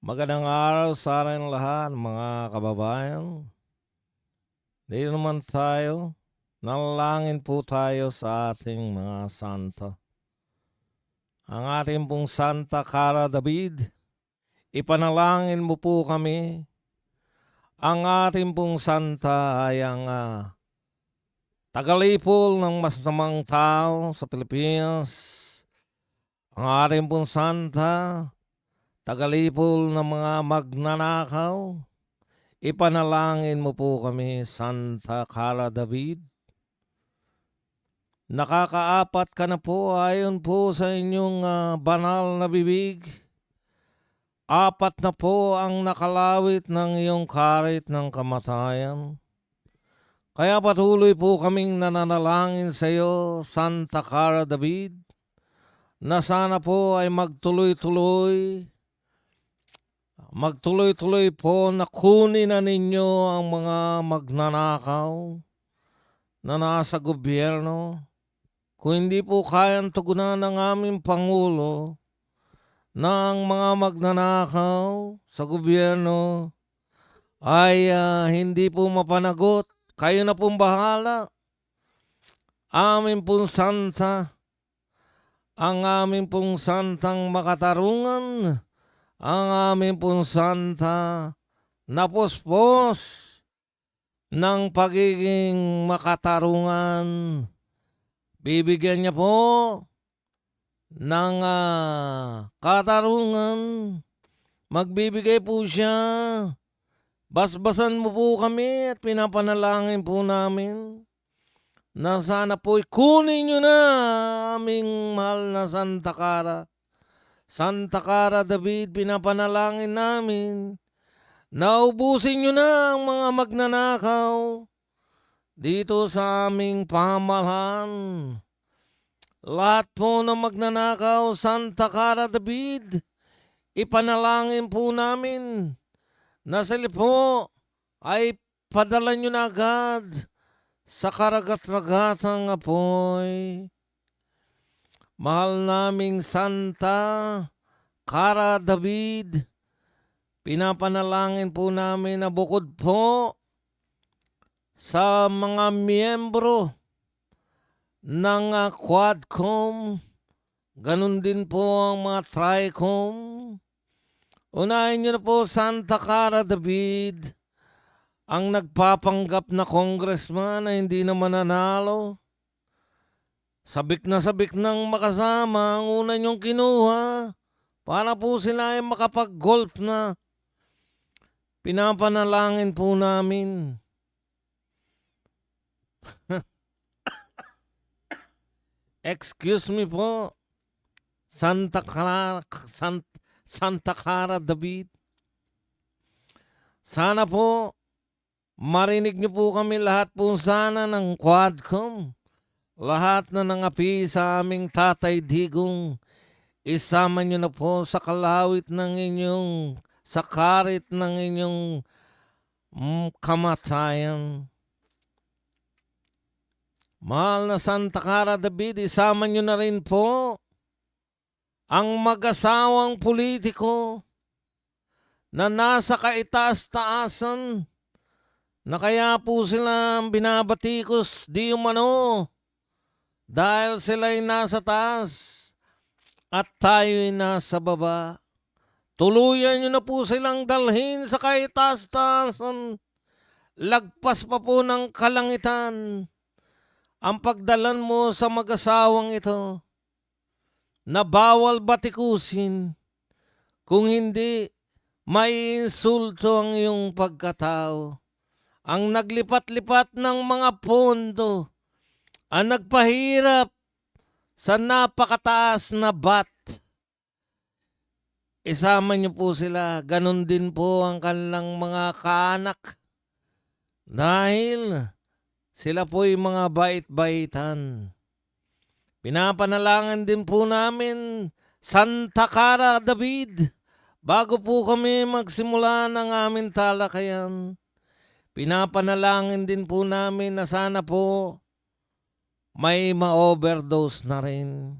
Magandang araw sa ating lahat mga kababayan. Dito naman tayo, nalangin po tayo sa ating mga santa. Ang ating pong Santa Cara David, ipanalangin mo po kami. Ang ating pong santa ay ang tagalipol ng masasamang tao sa Pilipinas. Ang ating pong santa, tagalipol ng mga magnanakaw. Ipanalangin mo po kami, Santa Cara David. Nakakaapat ka na po ayon po sa inyong banal na bibig. Apat na po ang nakalawit ng iyong karit ng kamatayan. Kaya patuloy po kaming nananalangin sa iyo, Santa Cara David, na sana po ay magtuloy-tuloy po na kunin na ninyo ang mga magnanakaw na nasa gobyerno. Kung hindi po kayang tugunan ng aming Pangulo na ang mga magnanakaw sa gobyerno ay hindi po mapanagot, kayo na pong bahala. Amin pong santa, ang amin pong santang makatarungan, ang amin pong santa na puspos ng pagiging makatarungan. Bibigyan niya po ng katarungan. Magbibigay po siya. Basbasan mo po kami at pinapanalangin po namin na sana po'y kunin nyo na aming mahal na Santa Cara. Santa Cara David, pinapanalangin namin na ubusin nyo na ang mga magnanakaw dito sa aming pamahalaan. Lahat po ng magnanakaw, Santa Cara David, ipanalangin po namin na sila po ay padala nyo na agad sa karagat-ragatang apoy. Mahal naming Santa Cara David, pinapanalangin po namin na bukod po sa mga miyembro ng Quadcom, ganun din po ang mga Tricom. Unahin nyo na po, Santa Cara David, ang nagpapanggap na congressman na hindi na mananalo. Sabik nang makasama ang una nyong kinuha para po sila ay makapag-golf na. Pinapanalangin po namin. Excuse me po, Santa Cara David. Sana po marinig niyo po kami lahat po sana ng Quadcom. Lahat na nangapi sa aming Tatay Digong, isama niyo na po sa kalawit ng inyong, sa karit ng inyong kamatayan. Mahal na Santa Cara David, isama niyo na rin po ang mag-asawang politiko na nasa kaitaas-taasan na kaya po sila binabatikos di umano dahil sila'y nasa taas at tayo'y nasa baba. Tuluyan nyo na po silang dalhin sa kaitaas-taasan. Lagpas pa po ng kalangitan ang pagdalan mo sa mag-asawang ito na bawal batikusin, kung hindi maiinsulto ang iyong pagkatao. Ang naglipat-lipat ng mga pondo, ang nagpahirap sa napakataas na bat. Isama niyo po sila, ganun din po ang kanilang mga kaanak. Dahil sila po'y mga bait-baitan. Pinapanalangin din po namin, Santa Cara David, bago po kami magsimula ng aming talakayan. Pinapanalangin din po namin na sana po may ma-overdose na rin.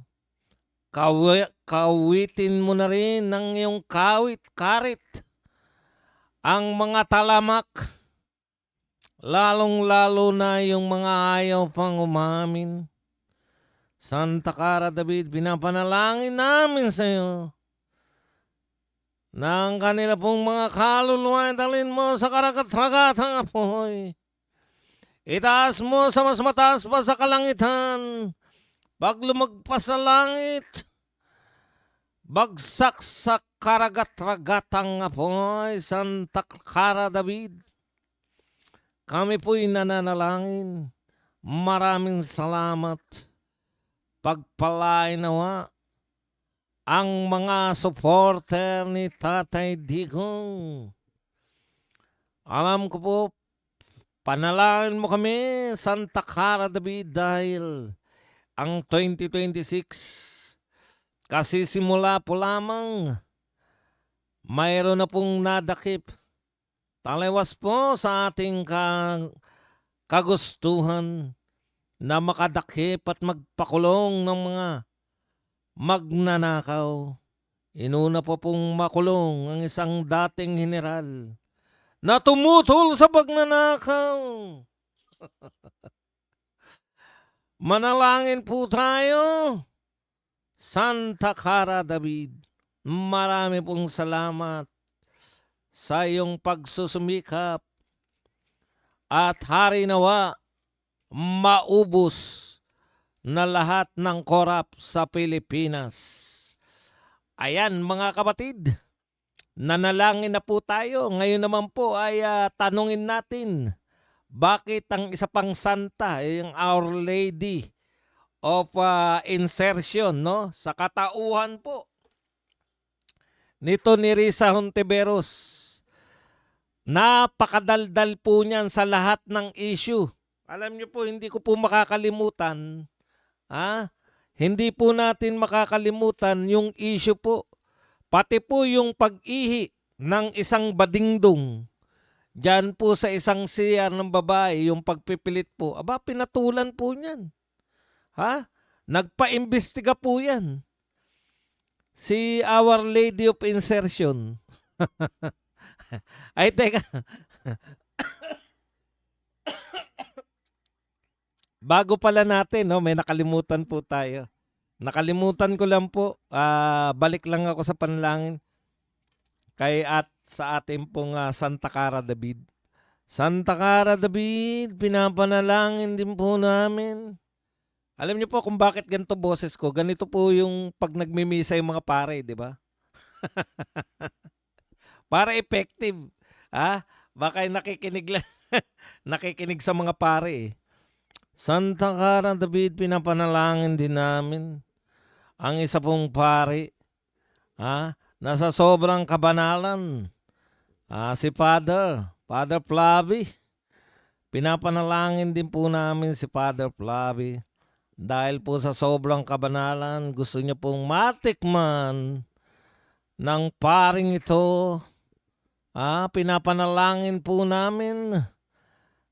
kawitin mo na rin ng iyong karit ang mga talamak, lalong-lalo na yung mga ayaw pang umamin. Santa Clara David, pinapanalangin namin sa iyo na ang kanila pong mga kaluluwa dalhin mo sa karagat-ragatang apoy. Itaas mo sa mas mataas pa sa kalangitan. Pag lumagpas sa langit, bagsak sa karagat-ragatang apoy. Santa Clara David, kami po'y nananalangin. Maraming salamat. Pagpalain nawa ang mga supporter ni Tatay Digong. Alam ko po, panalangin mo kami, Santa Clara David, dahil ang 2026, kasi simula po lamang, mayroon na pong nadakip. Taliwas po sa ating kagustuhan na makadakip at magpakulong ng mga magnanakaw. Inuna po pong makulong ang isang dating general na tumutol sa pagnanakaw. Manalangin po tayo, Santa Clara David. Marami pong salamat sa iyong pagsusumikap at hari nawa maubos na lahat ng korap sa Pilipinas. Ayan mga kapatid, nanalangin na po tayo. Ngayon naman po ay tanungin natin, bakit ang isa pang santa, yung Our Lady of Insertion, no? Sa katauhan po nito ni Risa Hontiveros, napakadaldal po niyan sa lahat ng issue. Alam niyo po, hindi ko po makakalimutan, hindi po natin makakalimutan yung issue po. Pati po yung pag-ihi ng isang badingdong diyan po sa isang CR ng babae, yung pagpipilit po. Aba, pinatulan po niyan. Nagpa-imbestiga po yan. Si Our Lady of Insertion. Ay, teka. Bago pala natin, no, may nakalimutan po tayo. Nakalimutan ko lang po. Balik lang ako sa panalangin sa ating pong Santa Clara David. Santa Clara David, pinapanalangin din po namin. Alam niyo po kung bakit ganito boses ko. Ganito po yung pag nagmimisa yung mga pare, di ba? Para effective. Baka nakikinig lang. Nakikinig sa mga pare eh. Santa Clara David, pinapanalangin din namin ang isa pong pare, nasa sobrang kabanalan, si Father Flavi. Pinapanalangin din po namin si Father Flavi dahil po sa sobrang kabanalan, gusto niya pong matikman ng paring ito. Pinapanalangin po namin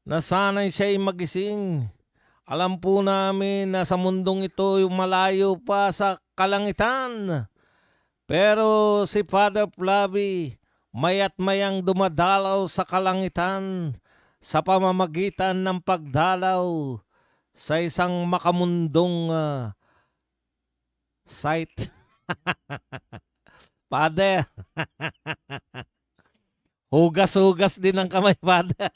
na sana'y siya'y magising. Alam po namin na sa mundong ito yung malayo pa sa kalangitan. Pero si Father Flavi, mayat mayang dumadalaw sa kalangitan sa pamamagitan ng pagdalaw sa isang makamundong site. Father, hugas-hugas din ang kamay, Father.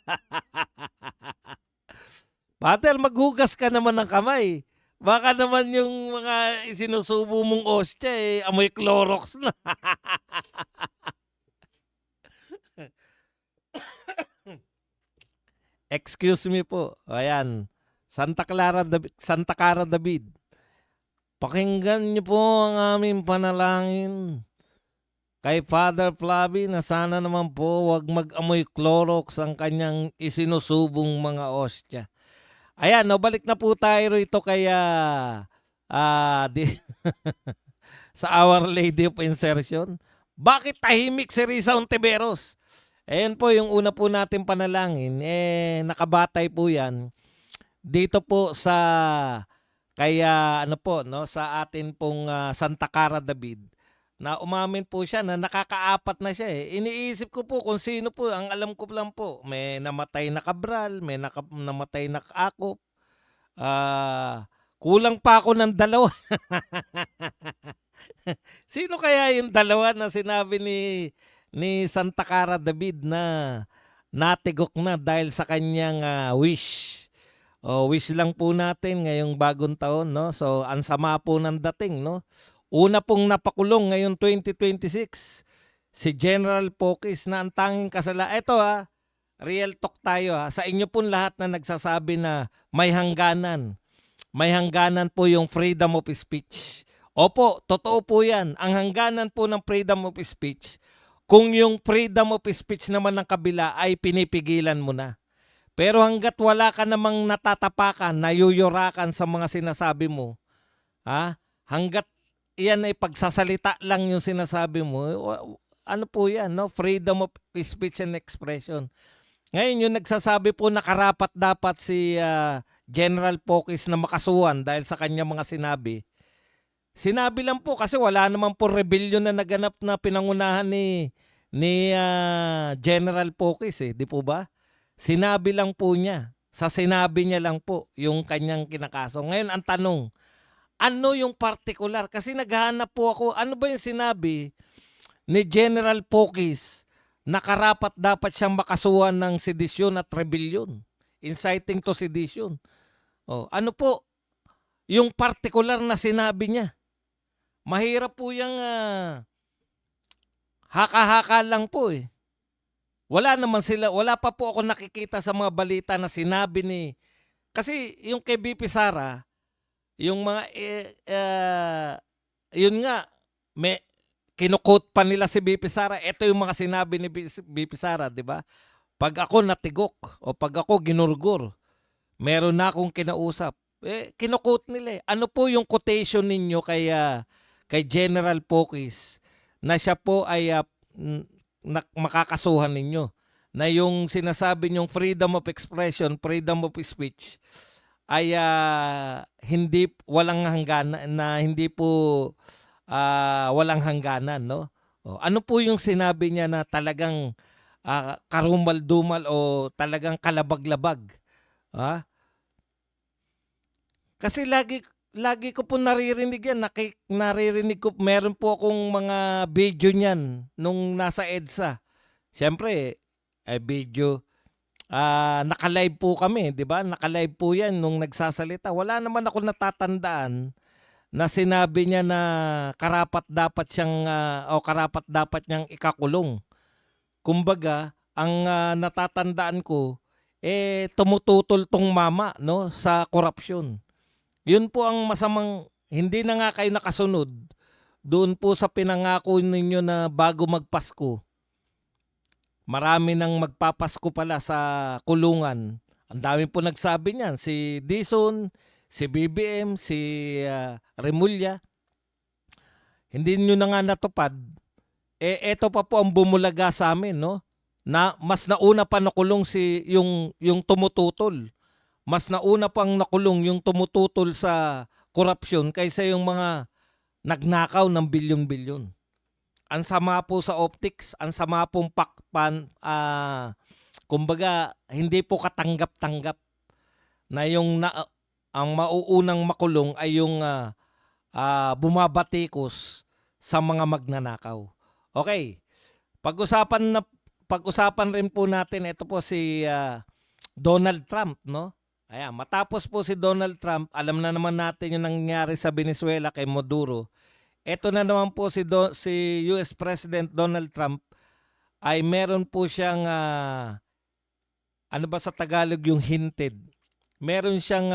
Father, maghugas ka naman ng kamay. Baka naman yung mga isinusubo mong ostya, amoy Clorox na. Excuse me po. Ayan. Santa Clara David. Pakinggan niyo po ang aming panalangin kay Father Flavi na sana naman po wag mag-amoy Clorox ang kanyang isinusubong mga ostya. Ayan, balik na po tayo rito kaya sa Our Lady of Insertion. Bakit tahimik si Risa Hontiveros? Ayan po yung una po natin panalangin. Nakabatay po yan dito po sa Kaya ano po, no, sa atin pong Santa Cara David, na umamin po siya na nakakaapat na siya eh. Iniisip ko po kung sino po, ang alam ko lang po, may namatay na Cabral, may namatay na Akop. Kulang pa ako ng dalawa. Sino kaya yung dalawa na sinabi ni Santa Cara David na natigok na dahil sa kanyang wish? O wish lang po natin ngayong bagong taon, no? So ang sama po ng dating, no? Una pong napakulong ngayong 2026 si General Pokis na ang tanging kasala. Ito real talk tayo sa inyo pong lahat na nagsasabi na may hangganan. May hangganan po yung freedom of speech. Opo, totoo po yan. Ang hangganan po ng freedom of speech, kung yung freedom of speech naman ng kabila ay pinipigilan mo na. Pero hanggat wala ka namang natatapakan, nayuyurakan sa mga sinasabi mo, hanggat yan ay pagsasalita lang yung sinasabi mo, ano po yan, no? Freedom of speech and expression. Ngayon, yung nagsasabi po na karapat dapat si General Pokis na makasuhan dahil sa kanya mga sinabi. Sinabi lang po kasi wala naman po rebellion na naganap na pinangunahan ni General Pokis di po ba? Sinabi lang po niya. Sa sinabi niya lang po yung kanyang kinakaso. Ngayon ang tanong, ano yung particular? Kasi naghahanap po ako, ano ba yung sinabi ni General Pokis na karapat dapat siyang makasuhan ng sedisyon at rebellion, inciting to sedition. Ano po yung particular na sinabi niya? Mahirap po yung haka-haka lang po eh. Wala pa po ako nakikita sa mga balita na sinabi kasi yung kay BP Sara, yung mga, yun nga, may, kinukot pa nila si BP Sara. Ito yung mga sinabi ni BP Sara, di ba? Pag ako natigok o pag ako ginurgur, meron na akong kinausap. Kinukot nila eh. Ano po yung quotation ninyo kay General Pokis na siya po ay makakasuhan ninyo? Na yung sinasabi nyong freedom of expression, freedom of speech ay walang hangganan, na hindi po walang hangganan, no? Ano po yung sinabi niya na talagang karumal-dumal o talagang kalabag-labag? Kasi lagi ko po naririnig yan, naririnig ko, meron po akong mga video niyan nung nasa EDSA. Siyempre, video, naka-live po kami, di ba? Naka-live po yan nung nagsasalita. Wala naman ako natatandaan na sinabi niya na karapat dapat siyang o karapat dapat niyang ikakulong. Kumbaga, ang natatandaan ko tumututol tong mama, no, sa korupsyon. Yun po ang masamang, hindi na nga kayo nakasunod doon po sa pinangako ninyo na bago magpasko. Marami nang magpapasko pala sa kulungan. Ang dami po nagsabi niyan, si Dison, si BBM, si Remulla. Hindi nyo na nga natupad. Eto pa po ang bumulaga sa amin, no? Na mas nauna pa nakulong yung tumututol. Mas nauna pang nakulong yung tumututol sa korupsyon kaysa yung mga nagnakaw ng bilyon-bilyon. Ang sama po sa optics, ang sama pong kumbaga hindi po katanggap-tanggap na ang mauunang makulong ay yung bumabatikos sa mga magnanakaw. Okay, pag-usapan rin po natin ito po si Donald Trump, no? Ayan, matapos po si Donald Trump, alam na naman natin yung nangyari sa Venezuela kay Maduro. Ito na naman po si US President Donald Trump ay meron po siyang ano ba sa Tagalog yung hinted. Meron siyang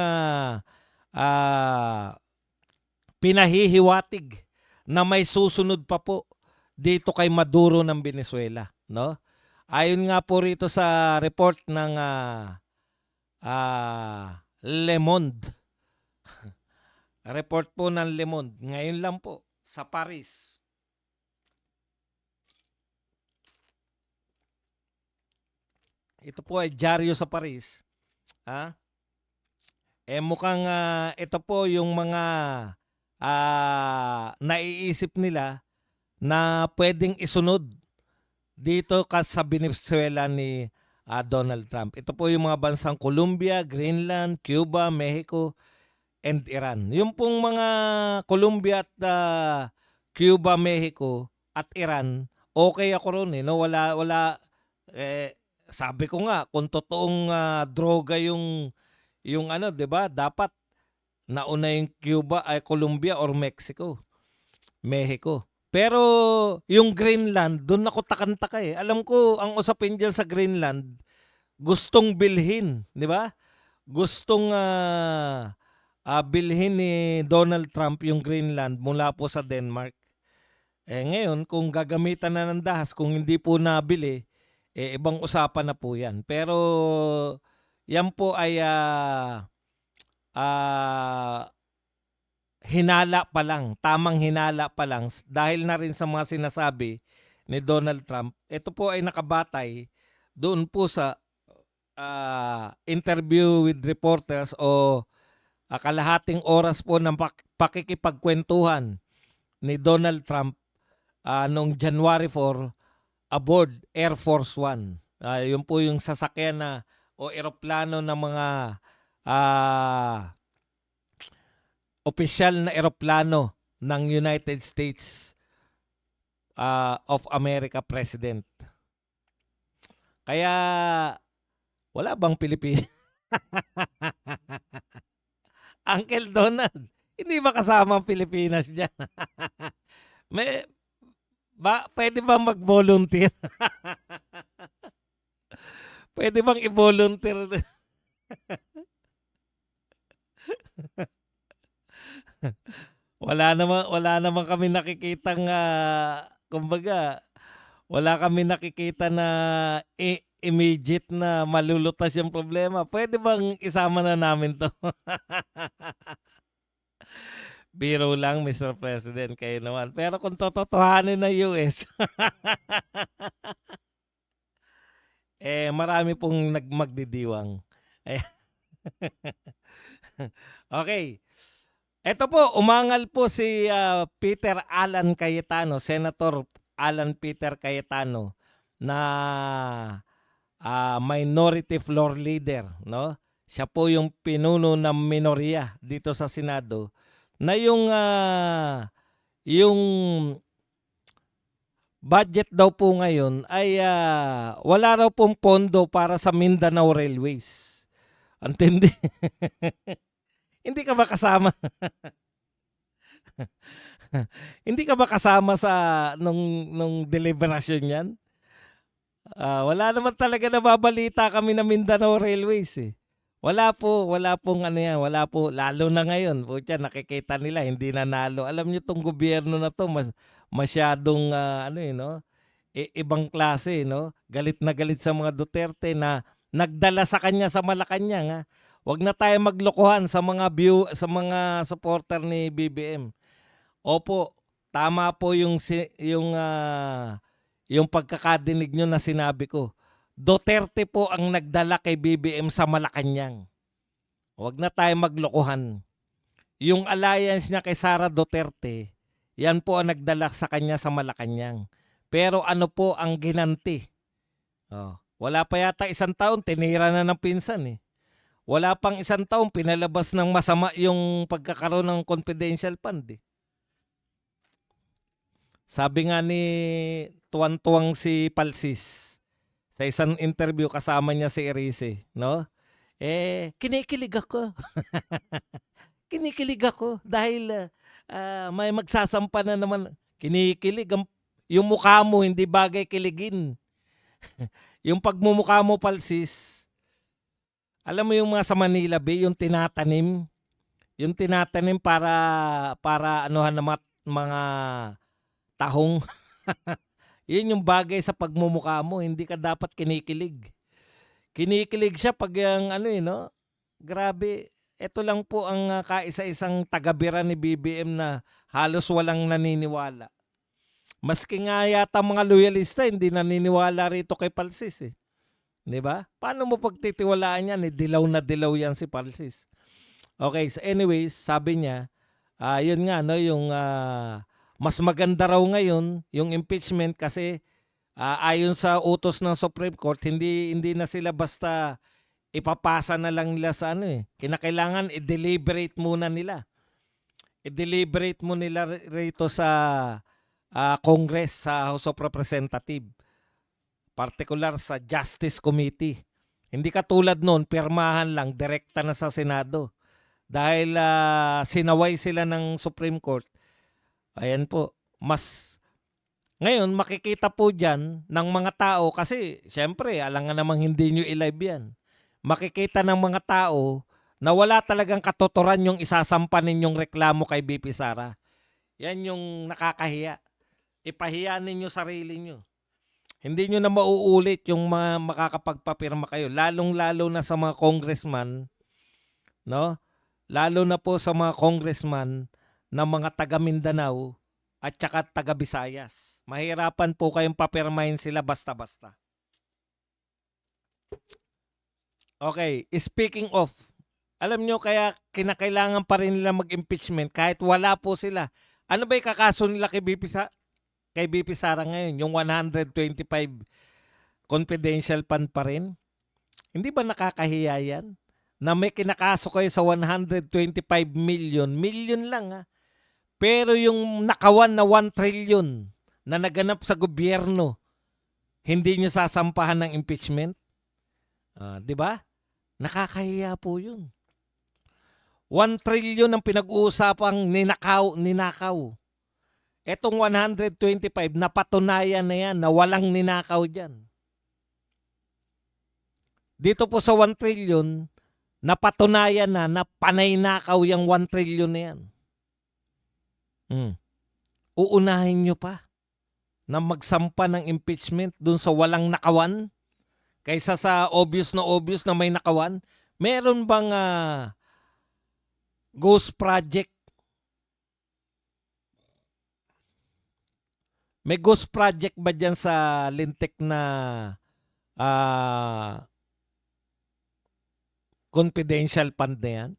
pinahihiwatig na may susunod pa po dito kay Maduro ng Venezuela, no? Ayon nga po rito sa report ng Le Monde. Report po ng Le Monde. Ngayon lang po sa Paris. Ito po ay dyaryo sa Paris. Mukhang ito po yung mga naiisip nila na pwedeng isunod dito sa Venezuela ni Donald Trump. Ito po yung mga bansang Colombia, Greenland, Cuba, Mexico, and Iran. Yung pong mga Colombia at Cuba, Mexico at Iran, okay ako ron eh. No? Wala, eh, sabi ko nga, kung totoong droga yung ano, 'di ba? Dapat nauna yung Cuba ay Colombia or Mexico. Pero yung Greenland, doon ako takanta eh. Alam ko ang usapin diyan sa Greenland, gustong bilhin, 'di ba? Gustong bilhin ni Donald Trump yung Greenland mula po sa Denmark. Ngayon, kung gagamitan na ng dahas, kung hindi po nabili, ibang usapan na po yan. Pero yan po ay hinala pa lang, tamang hinala pa lang dahil na rin sa mga sinasabi ni Donald Trump. Ito po ay nakabatay doon po sa interview with reporters o kalahating oras po ng pakikipagkwentuhan ni Donald Trump noong January 4 aboard Air Force One. Yun po yung sasakyan na o eroplano ng mga opisyal na eroplano ng United States of America President. Kaya wala bang Pilipinas? Uncle Donald, hindi ba kasama ang Pilipinas dyan? Pwede ba mag-volunteer? Pwede bang i-volunteer? wala naman kami nakikitang kumbaga wala kami nakikita na immediate na malulutas yung problema. Pwede bang isama na namin to? Biro lang, Mr. President, kayo naman. Pero kung tototohanin na US, marami pong magdidiwang. Okay. Ito po, umangal po si Peter Alan Cayetano, Senator Alan Peter Cayetano, na minority floor leader, no? Siya po yung pinuno ng minorya dito sa Senado na yung budget daw po ngayon ay wala raw pong pondo para sa Mindanao Railways. Antindi. Hindi ka ba kasama? Hindi ka ba kasama sa nung deliberasyon niyan? Wala naman talaga nababalita kami na Mindanao Railways eh. Wala pong ano yan, wala po, lalo na ngayon, putya, nakikita nila, hindi nanalo. Alam niyo tong gobyerno na to, masyadong, no? Ibang klase, no? Galit na galit sa mga Duterte na nagdala sa kanya sa Malacanang, ha? Huwag na tayo maglokohan sa sa mga supporter ni BBM. Opo, tama po yung pagkakadinig nyo na sinabi ko. Duterte po ang nagdala kay BBM sa Malacanang. Huwag na tayo maglokohan. Yung alliance niya kay Sara Duterte, yan po ang nagdala sa kanya sa Malacanang. Pero ano po ang ginanti? Wala pa yata 1 taon, tinira na ng pinsan eh. Wala pang 1 taon, pinalabas ng masama yung pagkakaroon ng confidential fund eh. Sabi nga ni tuwan-tuwang si Palsis sa isang interview kasama niya si Erice, no? Kinikilig ako. Kinikilig ako dahil may magsasampa na naman. Kinikilig. Yung mukha mo hindi bagay kiligin. Yung pagmumukha mo, Palsis, alam mo yung mga sa Manila Bay, yung tinatanim para anuhan ng mga tahong. Yun yung bagay sa pagmumukha mo, hindi ka dapat kinikilig. Kinikilig siya pag yung no? Grabe. Ito lang po ang kaisa-isang tagabira ni BBM na halos walang naniniwala. Maski nga yata mga loyalista hindi naniniwala rito kay Palsis eh. 'Di ba? Paano mo pagtitiwalaan yan? Dilaw na dilaw yan si Palsis. Okay, so anyways, sabi niya, yun nga, no, yung mas maganda raw ngayon yung impeachment kasi ayon sa utos ng Supreme Court, hindi na sila basta ipapasa na lang nila sa ano eh. Kinakailangan i-deliberate muna nila. I-deliberate mo nila rito sa Congress, sa House of Representatives, particular sa Justice Committee. Hindi katulad noon, pirmahan lang, direkta na sa Senado. Dahil sinaway sila ng Supreme Court, ayan po, ngayon makikita po dyan ng mga tao, kasi syempre, alam nga namang hindi nyo i-live yan. Makikita ng mga tao na wala talagang katotoran yung isasampa ninyong reklamo kay BP Sara. Yan yung nakakahiya. Ipahiya ninyo sarili nyo. Hindi nyo na mauulit yung mga makakapagpapirma kayo. Lalong-lalo na sa mga congressman, no? Lalo na po sa mga congressman na mga taga Mindanao at saka taga Visayas. Mahirapan po kayong papirmahin sila basta-basta. Okay, speaking of, alam nyo kaya kinakailangan pa rin nila mag-impeachment kahit wala po sila. Ano ba yung kakaso nila kay BP Sara ngayon? Yung 125 confidential fund pa rin? Hindi ba nakakahiya yan? Na may kinakaso kayo sa 125 million, million lang ha. Pero yung nakawan na 1 trillion na naganap sa gobyerno, hindi nyo sasampahan ng impeachment? Di ba? Nakakahiya po yun. 1 trillion ang pinag-uusapang ninakaw. Etong 125, napatunayan na yan na walang ninakaw dyan. Dito po sa 1 trillion, napatunayan na panay nakaw yung 1 trillion na yan. Uunahin nyo pa na magsampa ng impeachment dun sa walang nakawan kaysa sa obvious na may nakawan? Meron bang ghost project? May ghost project ba dyan sa lintik na confidential fund na yan?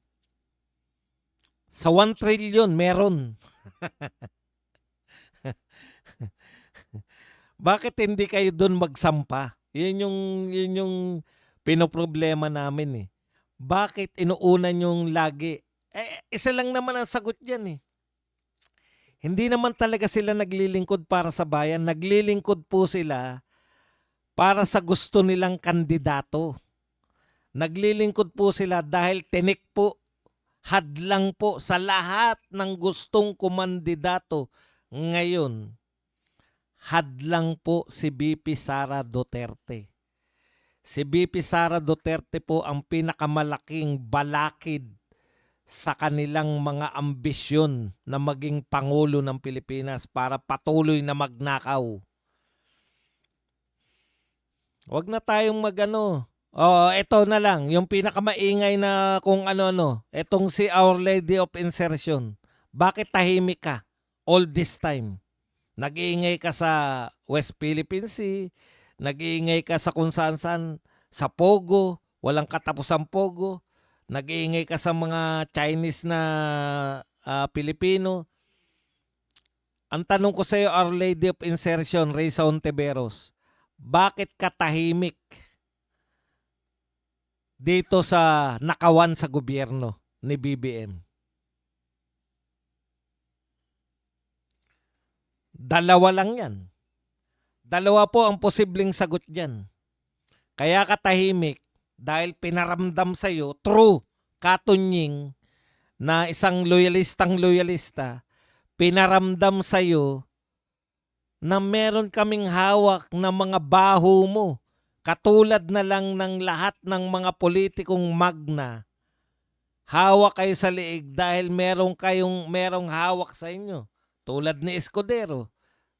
Sa 1 trillion, meron. Bakit hindi kayo doon magsampa? Yun yung pinoproblema namin eh. Bakit inuuna nyong lagi? Isa lang naman ang sagot dyan eh. Hindi naman talaga sila naglilingkod para sa bayan. Naglilingkod po sila para sa gusto nilang kandidato. Naglilingkod po sila dahil tinik po, hadlang po sa lahat ng gustong kumandidato ngayon. Hadlang po si BP Sara Duterte. Si BP Sara Duterte po ang pinakamalaking balakid sa kanilang mga ambisyon na maging Pangulo ng Pilipinas para patuloy na magnakaw. Huwag na tayong ito na lang, yung pinakamaingay na kung ano-ano. Itong si Our Lady of Insertion. Bakit tahimik ka all this time? Nag-iingay ka sa West Philippine Sea, nag-iingay ka sa kung saan-saan, sa Pogo, walang katapusang Pogo, nag-iingay ka sa mga Chinese na Pilipino. Ang tanong ko sa iyo, Our Lady of Insertion, Reza Ontiveros, bakit ka tahimik dito sa nakawan sa gobyerno ni BBM? Dalawa lang yan. Dalawa po ang posibleng sagot dyan. Kaya katahimik dahil pinaramdam sa'yo, true, katunying, na isang loyalista, pinaramdam sa'yo na meron kaming hawak na mga baho mo. Katulad na lang ng lahat ng mga politikong magna. Hawak kayo sa liig dahil merong hawak sa inyo. Tulad ni Escudero.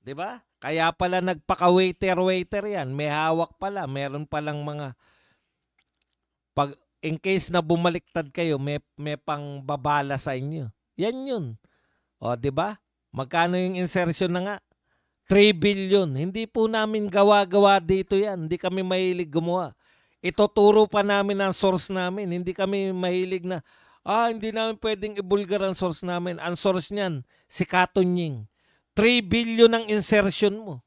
'Di ba? Kaya pala nagpaka-waiter yan. May hawak pala. Meron palang mga in case na bumaliktad kayo, may pang-babala sa inyo. Yan yun. O, 'di ba? Magkano yung insertion na nga? 3 billion. Hindi po namin gawa-gawa dito yan. Hindi kami mahilig gumawa. Ituturo pa namin ang source namin. Hindi kami mahilig na, Hindi namin pwedeng ibulgar ang source namin. Ang source niyan, si Katunying. 3 billion ang insertion mo.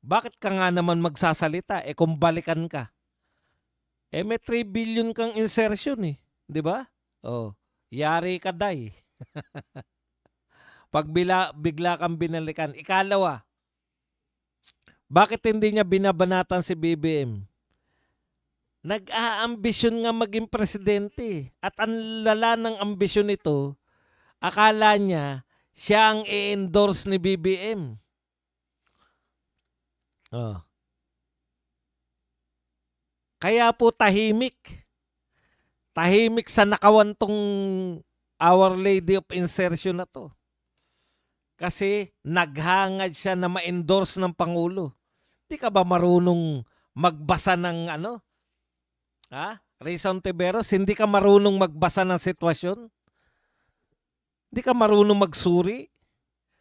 Bakit ka nga naman magsasalita? Kung balikan ka. May 3 billion kang insertion eh. Di ba? Oh, yari ka day. Pag bigla kang binalikan. Ikalawa, bakit hindi niya binabanatan si BBM? Nag-aambisyon nga maging presidente. At ang lala ng ambisyon nito, akala niya siya ang i-endorse ni BBM. Oh. Kaya po tahimik. Tahimik sa nakawantong Our Lady of Insertion na to. Kasi naghangad siya na ma-endorse ng Pangulo. Di ka ba marunong magbasa ng ano? Rayson Tiberos, hindi ka marunong magbasa ng sitwasyon? Hindi ka marunong magsuri?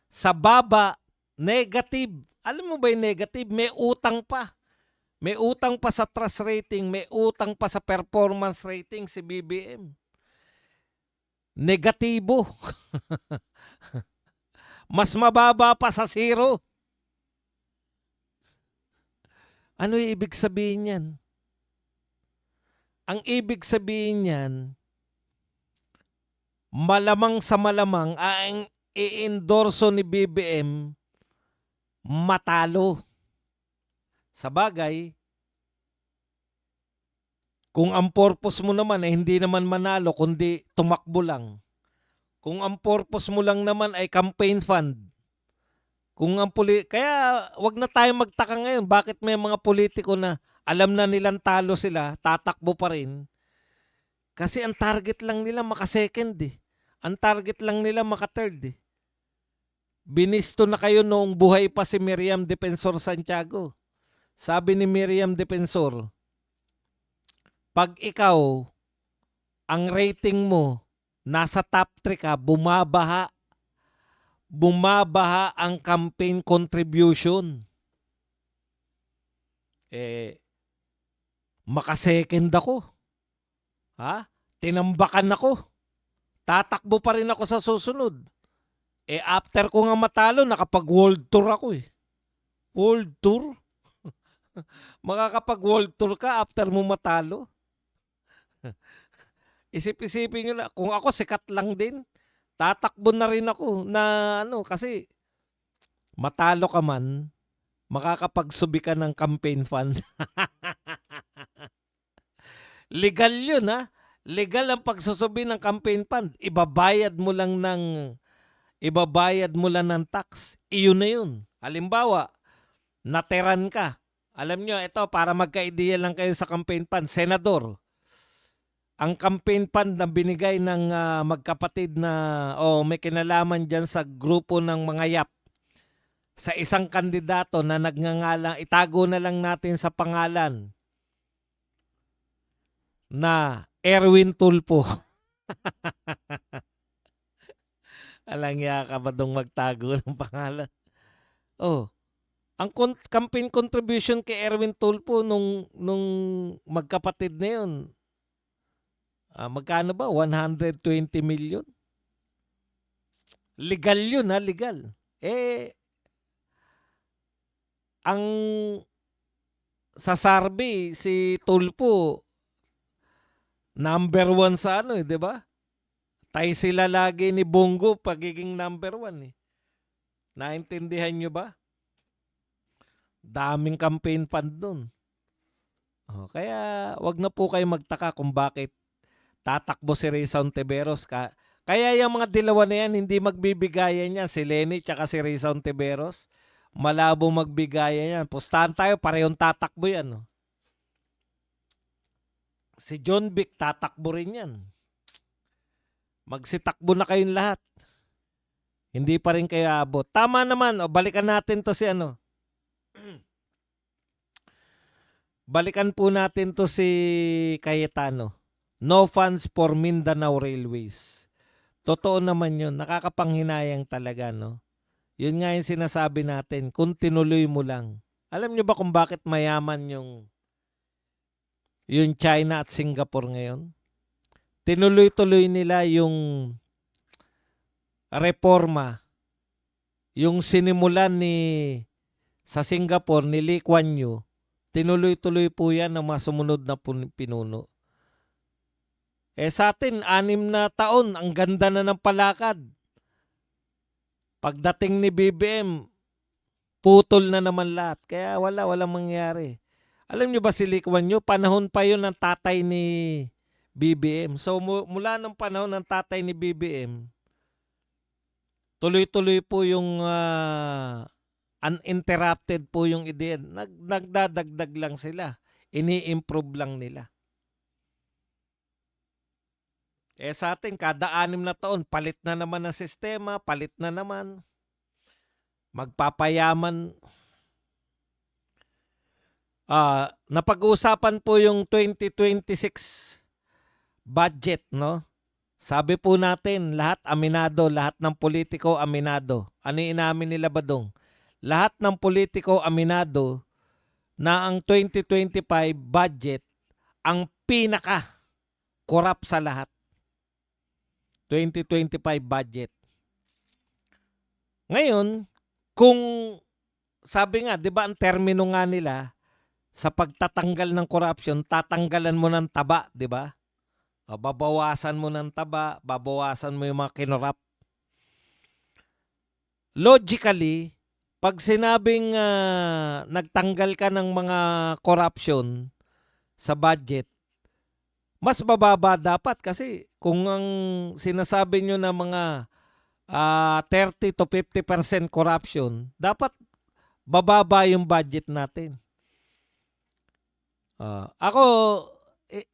Sa baba, negative. Alam mo ba yung negative? May utang pa. May utang pa sa trust rating, may utang pa sa performance rating si BBM. Negatibo. Mas mababa pa sa zero. Ano yung ibig sabihin yan? Ang ibig sabihin yan, malamang sa malamang ang i-endorso ni BBM matalo. Sa bagay, kung ang purpose mo naman ay hindi naman manalo kundi tumakbo lang. Kung ang purpose mo lang naman ay campaign fund. Kaya wag na tayo magtaka ngayon bakit may mga politiko na alam na nilang talo sila, tatakbo pa rin. Kasi ang target lang nila maka-second eh. Ang target lang nila maka-third eh. Binisto na kayo noong buhay pa si Miriam Defensor Santiago. Sabi ni Miriam Defensor, pag ikaw, ang rating mo, nasa top 3 ka, bumabaha ang campaign contribution. Maka-second ako. Tinambakan ako. Tatakbo pa rin ako sa susunod. After ko nga matalo, nakapag-world tour ako eh. World tour? Makakapag-world tour ka after mo matalo? Isip-isipin nyo na, kung ako sikat lang din, tatakbo na rin ako na kasi matalo ka man, makakapagsubi ka ng campaign fund. Legal yun Legal ang pagsusubi ng campaign fund. Ibabayad mo lang ng tax. Iyon na yun. Halimbawa, nateran ka. Alam nyo, ito para magka-ideya lang kayo sa campaign fund. Senador, ang campaign fund na binigay ng magkapatid na may kinalaman dyan sa grupo ng mga yap sa isang kandidato na nagngangalang, itago na lang natin sa pangalan na Erwin Tulfo. Alangya ka ba dong magtago ng pangalan? Ang campaign contribution kay Erwin Tulfo nung magkapatid na yun, magkano ba? 120 million? Legal yun legal. Ang sa survey, si Tulfo, number 1 sa di ba? Tay sila lagi ni Bongo pagiging number 1 eh. Naintindihan nyo ba? Daming campaign fund dun. Kaya wag na po kayo magtaka kung bakit tatakbo si Rayson Tiberos. Kaya yung mga dilawan na yan, hindi magbibigayan yan. Si Lenny tsaka si Rayson Tiberos. Malabo magbigayan yan. Pustahan tayo, parehong tatakbo yan. Si John Vic, tatakbo rin yan. Magsitakbo na kayong lahat. Hindi pa rin kayo abot. Tama naman, balikan natin to si Balikan po natin to si Cayetano. No funds for Mindanao Railways. Totoo naman yun. Nakakapanghinayang talaga, no? Yun nga yung sinasabi natin, kung tinuloy mo lang. Alam nyo ba kung bakit mayaman yung China at Singapore ngayon? tinuloy-tuloy nila yung reforma, yung sinimulan sa Singapore ni Lee Kuan Yew, tinuloy-tuloy po yan ng mga sumunod na pinuno. Sa atin, 6 na taon, ang ganda na ng palakad. Pagdating ni BBM, putol na naman lahat. Kaya walang mangyari. Alam nyo ba si Lee Kuan Yew, panahon pa yun ng tatay ni BBM. So mula ng panahon ng tatay ni BBM, tuloy-tuloy po yung uninterrupted po yung ideya. Nagdadagdag lang sila. Ini-improve lang nila. Sa atin, kada 6 na taon, palit na naman ang sistema, palit na naman. Magpapayaman. Napag-uusapan po yung 2026 budget, no? Sabi po natin, lahat aminado, lahat ng politiko aminado. Ano inamin nila ba dong? Lahat ng politiko aminado na ang 2025 budget ang pinaka-corrupt sa lahat. 2025 budget. Ngayon, kung sabi nga, 'di ba ang termino nga nila sa pagtatanggal ng corruption, tatanggalan mo ng taba, 'di ba? Babawasan mo ng taba, babawasan mo yung mga kinorap. Logically, pag sinabing nagtanggal ka ng mga corruption sa budget, mas bababa dapat kasi kung ang sinasabi nyo na mga 30 to 50% corruption, dapat bababa yung budget natin. Ako,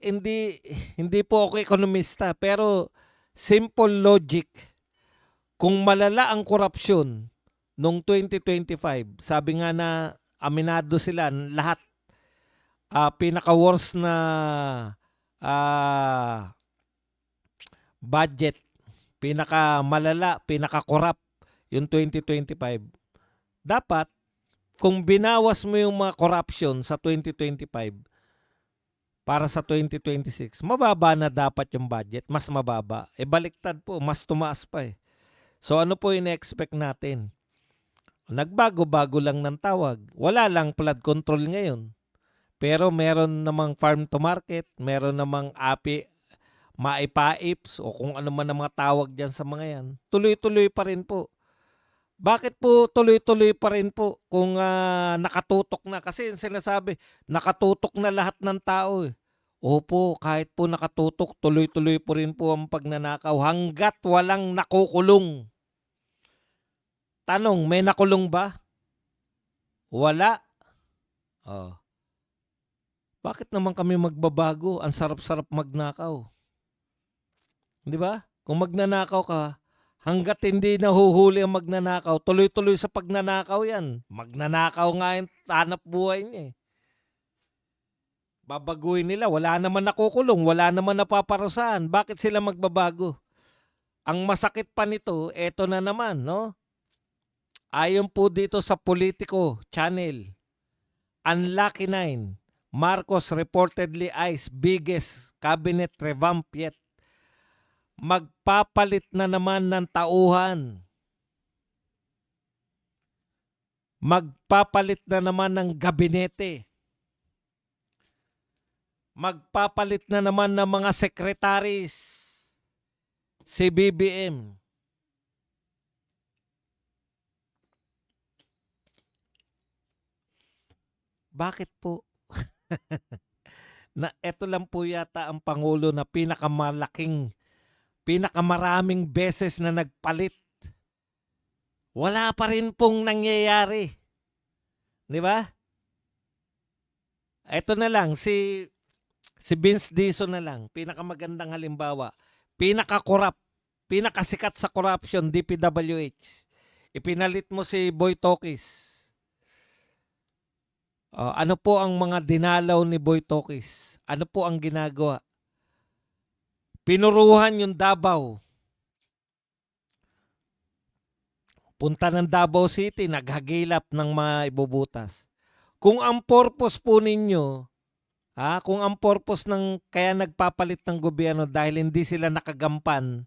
hindi po ako ekonomista, pero simple logic, kung malala ang korupsyon noong 2025, sabi nga na aminado sila lahat, pinaka-worst na budget, pinaka-malala, pinaka-corrupt yung 2025. Dapat, kung binawas mo yung mga corruption sa 2025 para sa 2026, mababa na dapat yung budget, mas mababa. Baliktad po, mas tumaas pa . So ano po ina-expect natin? Nagbago-bago lang ng tawag. Wala lang flood control ngayon. Pero meron namang farm to market, meron namang maipaips o kung ano man ang mga tawag dyan sa mga yan. Tuloy-tuloy pa rin po. Bakit po tuloy-tuloy pa rin po kung nakatutok na? Kasi sinasabi, nakatutok na lahat ng tao . Opo, kahit po nakatutok, tuloy-tuloy po rin po ang pagnanakaw hanggat walang nakukulong. Tanong, may nakulong ba? Wala. Bakit naman kami magbabago? Ang sarap-sarap magnakaw. Di ba? Kung magnanakaw ka, hanggat hindi nahuhuli ang magnanakaw, tuloy-tuloy sa pagnanakaw yan. Magnanakaw nga yung hanap buhay niya . Babaguhin nila, wala naman nakukulong, wala naman napaparusahan. Bakit sila magbabago? Ang masakit pa nito, eto na naman, no? Ayon po dito sa Politico Channel, Unlucky 9, Marcos reportedly eyes biggest cabinet revamp yet. Magpapalit na naman ng tauhan. Magpapalit na naman ng gabinete. Magpapalit na naman ng mga secretaries si BBM. Bakit po? Na eto lang po yata ang Pangulo na pinakamaraming beses na nagpalit. Wala pa rin pong nangyayari. Di ba? Eto na lang, si Vince Dizon na lang, pinakamagandang halimbawa. Pinaka-corrupt, pinakasikat sa corruption, DPWH. Ipinalit mo si Boy Tokis. Ano po ang mga dinalaw ni Boy Tokis? Ano po ang ginagawa? Pinuruhan yung Davao. Punta ng Davao City, naghagilap ng mga ibubutas. Kung ang purpose po ninyo Kung ang purpose ng kaya nagpapalit ng gobyerno dahil hindi sila nakagampan,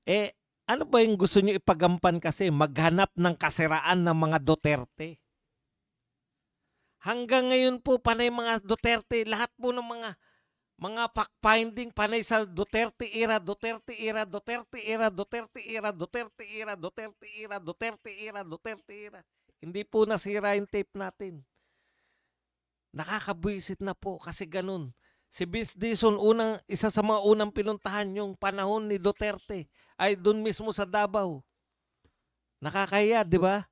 eh ano ba yung gusto nyo ipagampan kasi? Maghanap ng kasiraan ng mga Duterte. Hanggang ngayon po, panay mga Duterte, lahat po ng mga fact-finding panay sa Duterte era, Duterte era, Duterte era, Duterte era, Duterte era, Duterte era, Duterte era, Duterte era. Hindi po nasira yung tape natin. Nakakabwisit na po kasi ganun. Si Vince Dizon, isa sa mga unang pinuntahan yung panahon ni Duterte ay doon mismo sa Davao. Nakakaya, di ba?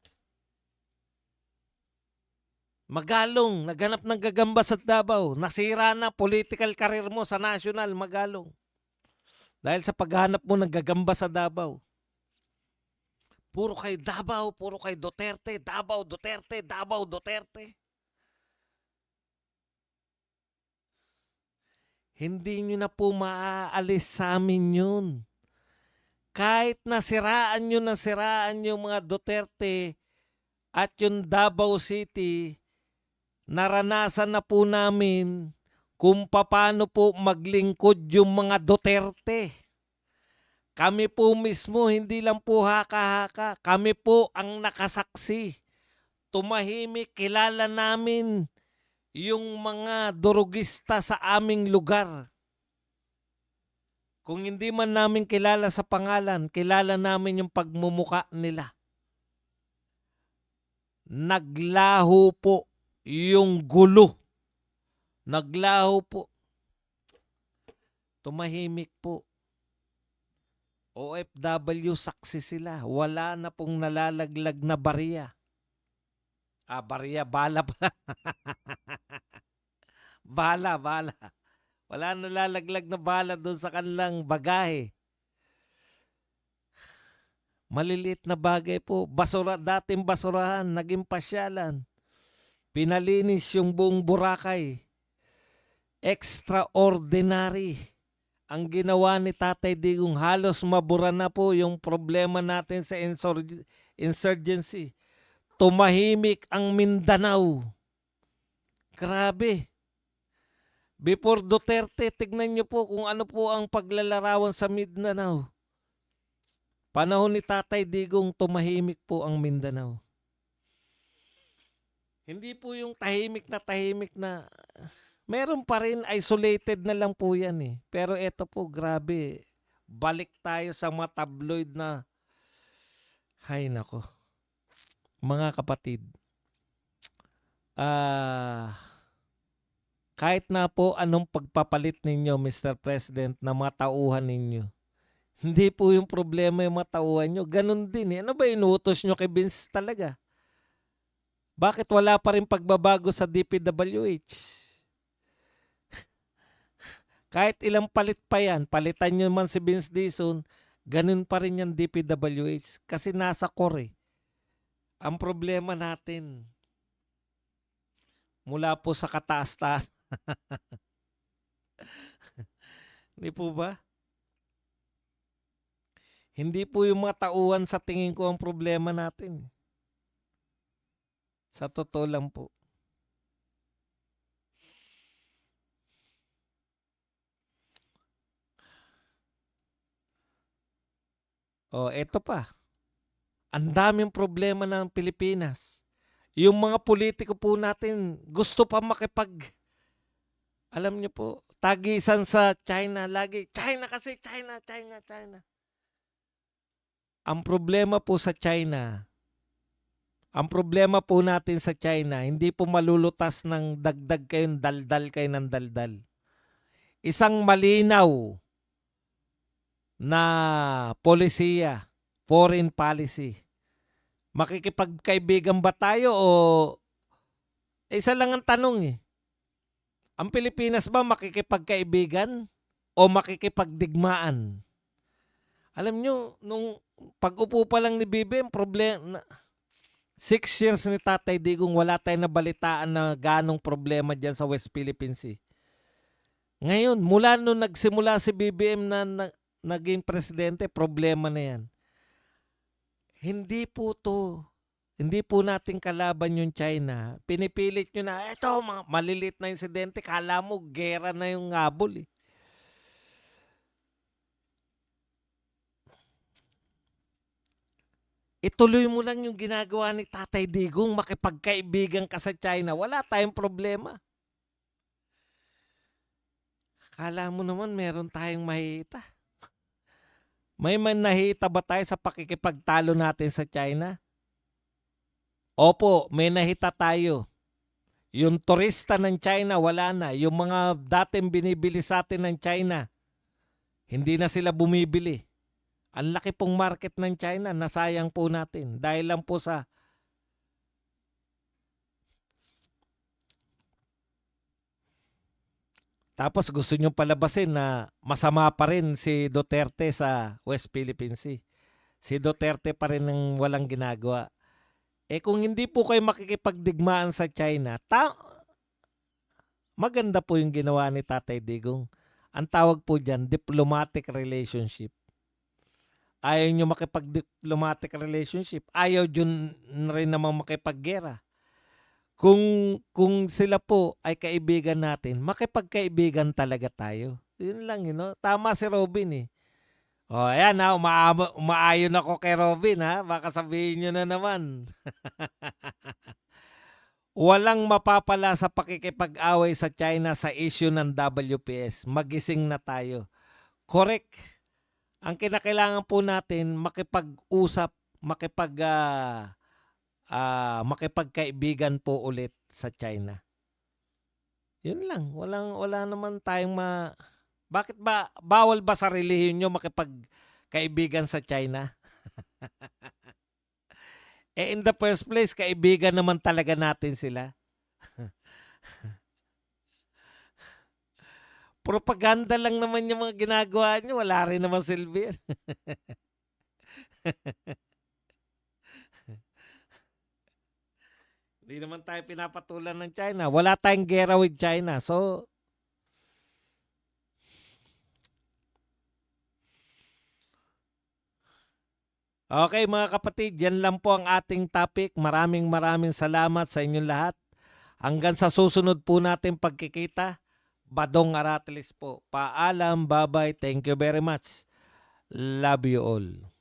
Magalong, naghanap ng gagamba sa Davao. Nasira na political career mo sa national, Magalong. Dahil sa paghanap mo ng gagamba sa Davao. Puro kay Davao, puro kay Duterte, Davao, Duterte, Davao, Duterte. Hindi nyo na po maaalis sa amin yun. Kahit nasiraan yung mga Duterte at yung Davao City, naranasan na po namin kung paano po maglingkod yung mga Duterte. Kami po mismo, hindi lang po haka-haka, kami po ang nakasaksi. Tumahimik, kilala namin yung mga durugista sa aming lugar. Kung hindi man namin kilala sa pangalan, kilala namin yung pagmumuka nila. Naglaho po yung gulo. Naglaho po. Tumahimik po. OFW saksi sila. Wala na pong nalalaglag na barya. Barya, bala pala. Bala. Wala nalalaglag na bala doon sa kanilang bagahe. Maliliit na bagay po. Dating basurahan, naging pasyalan. Pinalinis yung buong Boracay. Extraordinary. Ang ginawa ni Tatay Digong, halos mabura na po yung problema natin sa insurgency. Tumahimik ang Mindanao. Grabe. Before Duterte, tignan niyo po kung ano po ang paglalarawan sa Mindanao. Panahon ni Tatay Digong, tumahimik po ang Mindanao. Hindi po yung tahimik na meron pa rin, isolated na lang po yan eh. Pero eto po, grabe. Balik tayo sa mga tabloid na, hay nako. Mga kapatid, kahit na po anong pagpapalit ninyo, Mr. President, na mga tauhan ninyo, hindi po yung problema yung mga tauhan nyo. Ganun din eh. Ano ba inuutos nyo kay Vince talaga? Bakit wala pa rin pagbabago sa DPWH? Kahit ilang palit pa yan, palitan nyo man si Vince Dizon, ganun pa rin yung DPWH. Kasi nasa core eh. Ang problema natin, mula po sa kataas-taas. Hindi po ba? Hindi po yung mga tauhan sa tingin ko ang problema natin. Sa totoo lang po. Eto pa. Ang daming problema ng Pilipinas. Yung mga politiko po natin, gusto pa alam niyo po, tagisan sa China lagi. China kasi, China. Ang problema po sa China, ang problema po natin sa China, hindi po malulutas ng dagdag kayong daldal kayo ng daldal. Isang malinaw na polisiya, foreign policy. Makikipagkaibigan ba tayo o isa lang ang tanong eh. Ang Pilipinas ba makikipagkaibigan o makikipagdigmaan? Alam nyo, nung pag-upo pa lang ni BBM, 6 years ni Tatay Digong, wala tayong nabalitaan na ganong problema dyan sa West Philippine Sea. Ngayon, mula nung nagsimula si BBM na naging presidente, problema na yan. Hindi po to Hindi po natin kalaban yung China. Pinipilit nyo na, eto, malilit na insidente. Kala mo, gera na yung ngabol eh. Ituloy mo lang yung ginagawa ni Tatay Digong, makipagkaibigan ka sa China. Wala tayong problema. Kala mo naman meron tayong mahita. May nahita ba tayo sa pakikipagtalo natin sa China? Opo, may nahita tayo. Yung turista ng China, wala na. Yung mga dating binibili sa atin ng China, hindi na sila bumibili. Ang laki pong market ng China, nasayang po natin. Dahil lang po sa tapos gusto nyo palabasin na masama pa rin si Duterte sa West Philippine Sea. Si Duterte pa rin ang walang ginagawa. Eh kung hindi po kayo makikipagdigmaan sa China, maganda po yung ginawa ni Tatay Digong. Ang tawag po dyan, diplomatic relationship. Ayaw nyo makipag-diplomatic relationship. Ayaw dyan rin naman makipaggera. Kung sila po ay kaibigan natin, makipagkaibigan talaga tayo. Yun lang, Tama si Robin eh. O, ayan ha, umaayon ako kay Robin ha. Baka sabihin nyo na naman. Walang mapapala sa pakikipag-away sa China sa issue ng WPS. Magising na tayo. Correct. Ang kinakailangan po natin, makipag-usap, makipagkaibigan po ulit sa China. Yun lang. Wala naman tayong Bakit ba, bawal ba sa relihiyon nyo makipagkaibigan sa China? In the first place, kaibigan naman talaga natin sila. Propaganda lang naman yung mga ginagawa nyo. Wala rin naman silbi. Hindi naman tayo pinapatulan ng China. Wala tayong gera with China. So, okay mga kapatid, yan lang po ang ating topic. Maraming salamat sa inyong lahat. Hanggang sa susunod po natin pagkikita. Badong Aratilis po. Paalam, bye-bye. Thank you very much. Love you all.